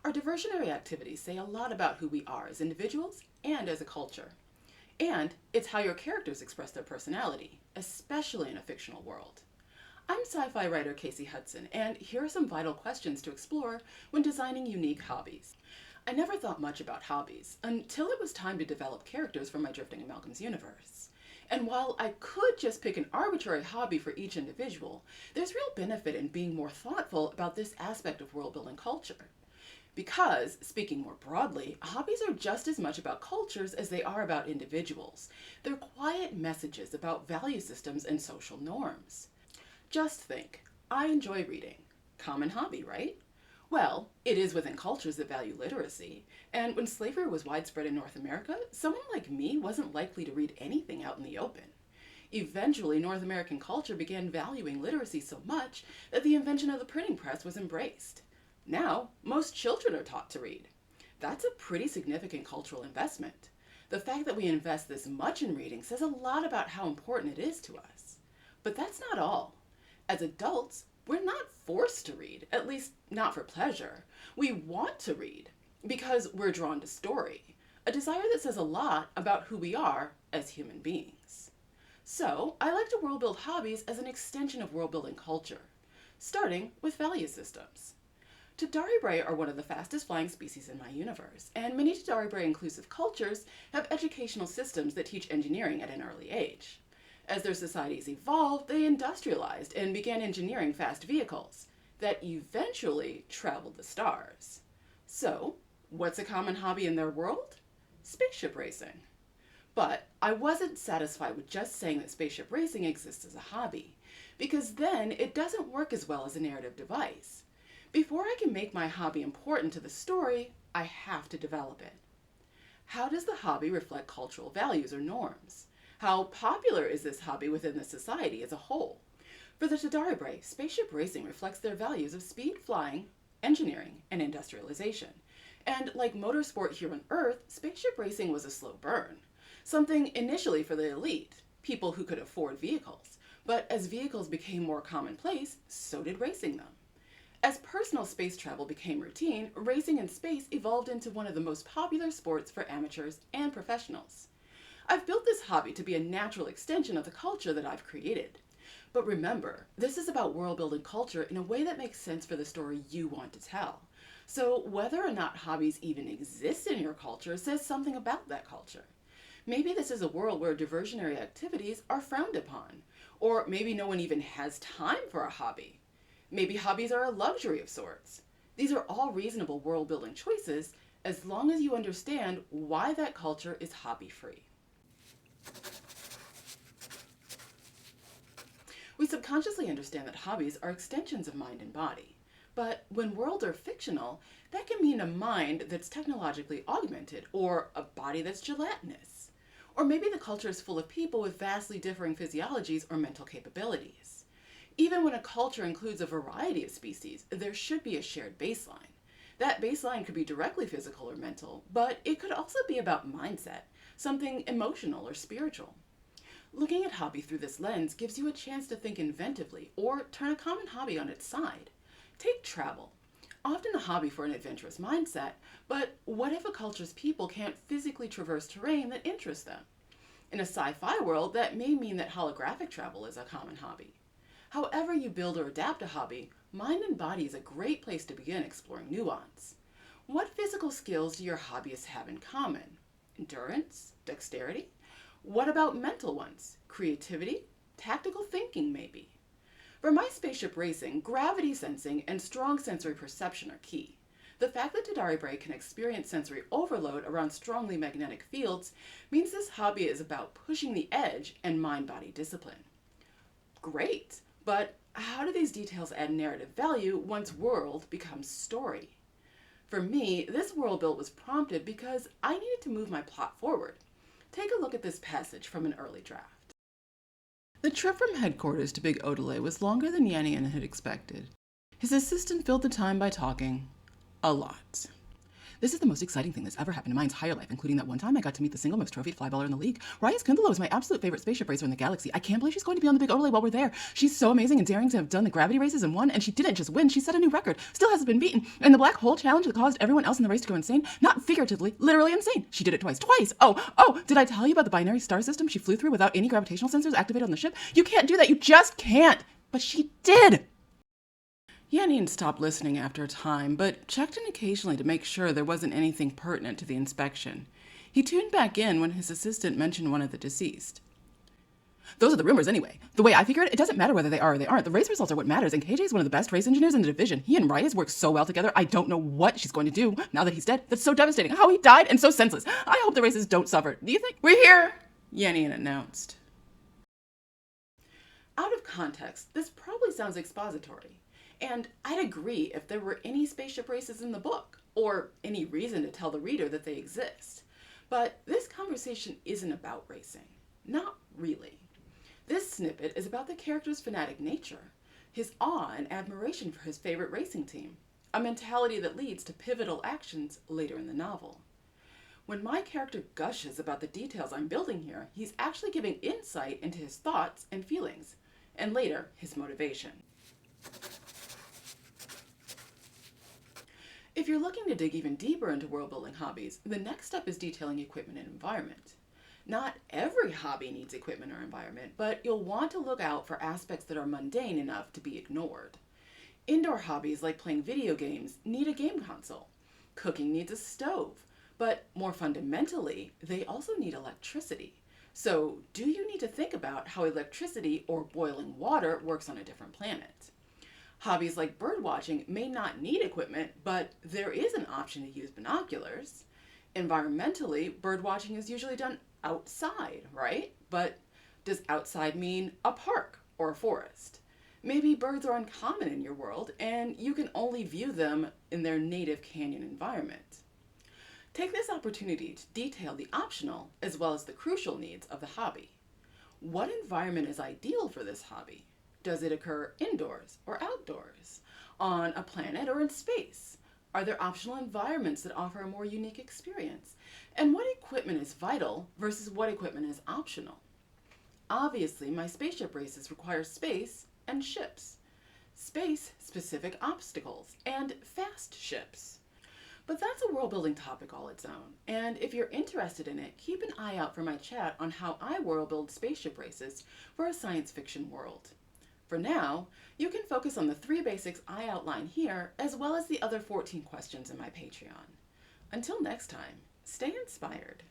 Our diversionary activities say a lot about who we are as individuals and as a culture. And it's how your characters express their personality, especially in a fictional world. I'm sci-fi writer Casey Hudson, and here are some vital questions to explore when designing unique hobbies. I never thought much about hobbies until it was time to develop characters for my Drifting Amalgams universe. And while I could just pick an arbitrary hobby for each individual, there's real benefit in being more thoughtful about this aspect of world building culture. Because, speaking more broadly, hobbies are just as much about cultures as they are about individuals. They're quiet messages about value systems and social norms. Just think, I enjoy reading. Common hobby, right? Well, it is within cultures that value literacy, and when slavery was widespread in North America, someone like me wasn't likely to read anything out in the open. Eventually, North American culture began valuing literacy so much that the invention of the printing press was embraced. Now, most children are taught to read. That's a pretty significant cultural investment. The fact that we invest this much in reading says a lot about how important it is to us. But that's not all. As adults, we're not forced to read, at least not for pleasure. We want to read because we're drawn to story, a desire that says a lot about who we are as human beings. So, I like to world build hobbies as an extension of world building culture, starting with value systems. Tadari Bray are one of the fastest flying species in my universe, and many Tadari Bray inclusive cultures have educational systems that teach engineering at an early age. As their societies evolved, they industrialized and began engineering fast vehicles that eventually traveled the stars. So, what's a common hobby in their world? Spaceship racing. But I wasn't satisfied with just saying that spaceship racing exists as a hobby, because then it doesn't work as well as a narrative device. Before I can make my hobby important to the story, I have to develop it. How does the hobby reflect cultural values or norms? How popular is this hobby within the society as a whole? For the Tadari Bray, spaceship racing reflects their values of speed, flying, engineering, and industrialization. And like motorsport here on Earth, spaceship racing was a slow burn. Something initially for the elite, people who could afford vehicles. But as vehicles became more commonplace, so did racing them. As personal space travel became routine, racing in space evolved into one of the most popular sports for amateurs and professionals. I've built this hobby to be a natural extension of the culture that I've created. But remember, this is about world building culture in a way that makes sense for the story you want to tell. So whether or not hobbies even exist in your culture says something about that culture. Maybe this is a world where diversionary activities are frowned upon, or maybe no one even has time for a hobby. Maybe hobbies are a luxury of sorts. These are all reasonable world building choices as long as you understand why that culture is hobby free. We subconsciously understand that hobbies are extensions of mind and body. But when worlds are fictional, that can mean a mind that's technologically augmented, or a body that's gelatinous. Or maybe the culture is full of people with vastly differing physiologies or mental capabilities. Even when a culture includes a variety of species, there should be a shared baseline. That baseline could be directly physical or mental, but it could also be about mindset, something emotional or spiritual. Looking at hobby through this lens gives you a chance to think inventively or turn a common hobby on its side. Take travel. Often a hobby for an adventurous mindset, but what if a culture's people can't physically traverse terrain that interests them? In a sci-fi world, that may mean that holographic travel is a common hobby. However you build or adapt a hobby, mind and body is a great place to begin exploring nuance. What physical skills do your hobbyists have in common? Endurance? Dexterity? What about mental ones? Creativity? Tactical thinking, maybe? For my spaceship racing, gravity sensing and strong sensory perception are key. The fact that Tadari Bray can experience sensory overload around strongly magnetic fields means this hobby is about pushing the edge and mind-body discipline. Great, but how do these details add narrative value once world becomes story? For me, this world build was prompted because I needed to move my plot forward. Take a look at this passage from an early draft. The trip from headquarters to Big Odelay was longer than Yannian had expected. His assistant filled the time by talking a lot. This is the most exciting thing that's ever happened in my entire life, including that one time I got to meet the single most trophied flyballer in the league. Reyes Kundalo is my absolute favorite spaceship racer in the galaxy. I can't believe she's going to be on the big overlay while we're there. She's so amazing and daring to have done the gravity races and won, and she didn't just win, she set a new record. Still hasn't been beaten. And the black hole challenge that caused everyone else in the race to go insane, not figuratively, literally insane. She did it twice. Twice! Oh, did I tell you about the binary star system she flew through without any gravitational sensors activated on the ship? You can't do that, you just can't! But she did! Yannian stopped listening after a time, but checked in occasionally to make sure there wasn't anything pertinent to the inspection. He tuned back in when his assistant mentioned one of the deceased. Those are the rumors anyway. The way I figure it, it doesn't matter whether they are or they aren't. The race results are what matters, and KJ is one of the best race engineers in the division. He and Reyes work so well together, I don't know what she's going to do now that he's dead. That's so devastating. How he died and so senseless. I hope the races don't suffer. Do you think? We're here, Yannian announced. Out of context, this probably sounds expository. And I'd agree if there were any spaceship races in the book, or any reason to tell the reader that they exist. But this conversation isn't about racing. Not really. This snippet is about the character's fanatic nature, his awe and admiration for his favorite racing team, a mentality that leads to pivotal actions later in the novel. When my character gushes about the details I'm building here, he's actually giving insight into his thoughts and feelings, and later, his motivation. If you're looking to dig even deeper into world-building hobbies, the next step is detailing equipment and environment. Not every hobby needs equipment or environment, but you'll want to look out for aspects that are mundane enough to be ignored. Indoor hobbies like playing video games need a game console. Cooking needs a stove, but more fundamentally, they also need electricity. So, do you need to think about how electricity or boiling water works on a different planet? Hobbies like birdwatching may not need equipment, but there is an option to use binoculars. Environmentally, birdwatching is usually done outside, right? But does outside mean a park or a forest? Maybe birds are uncommon in your world, and you can only view them in their native canyon environment. Take this opportunity to detail the optional as well as the crucial needs of the hobby. What environment is ideal for this hobby? Does it occur indoors or outdoors? On a planet or in space? Are there optional environments that offer a more unique experience? And what equipment is vital versus what equipment is optional? Obviously, my spaceship races require space and ships. Space-specific obstacles and fast ships. But that's a world-building topic all its own, and if you're interested in it, keep an eye out for my chat on how I world-build spaceship races for a science fiction world. For now, you can focus on the 3 basics I outline here, as well as the other 14 questions in my Patreon. Until next time, stay inspired.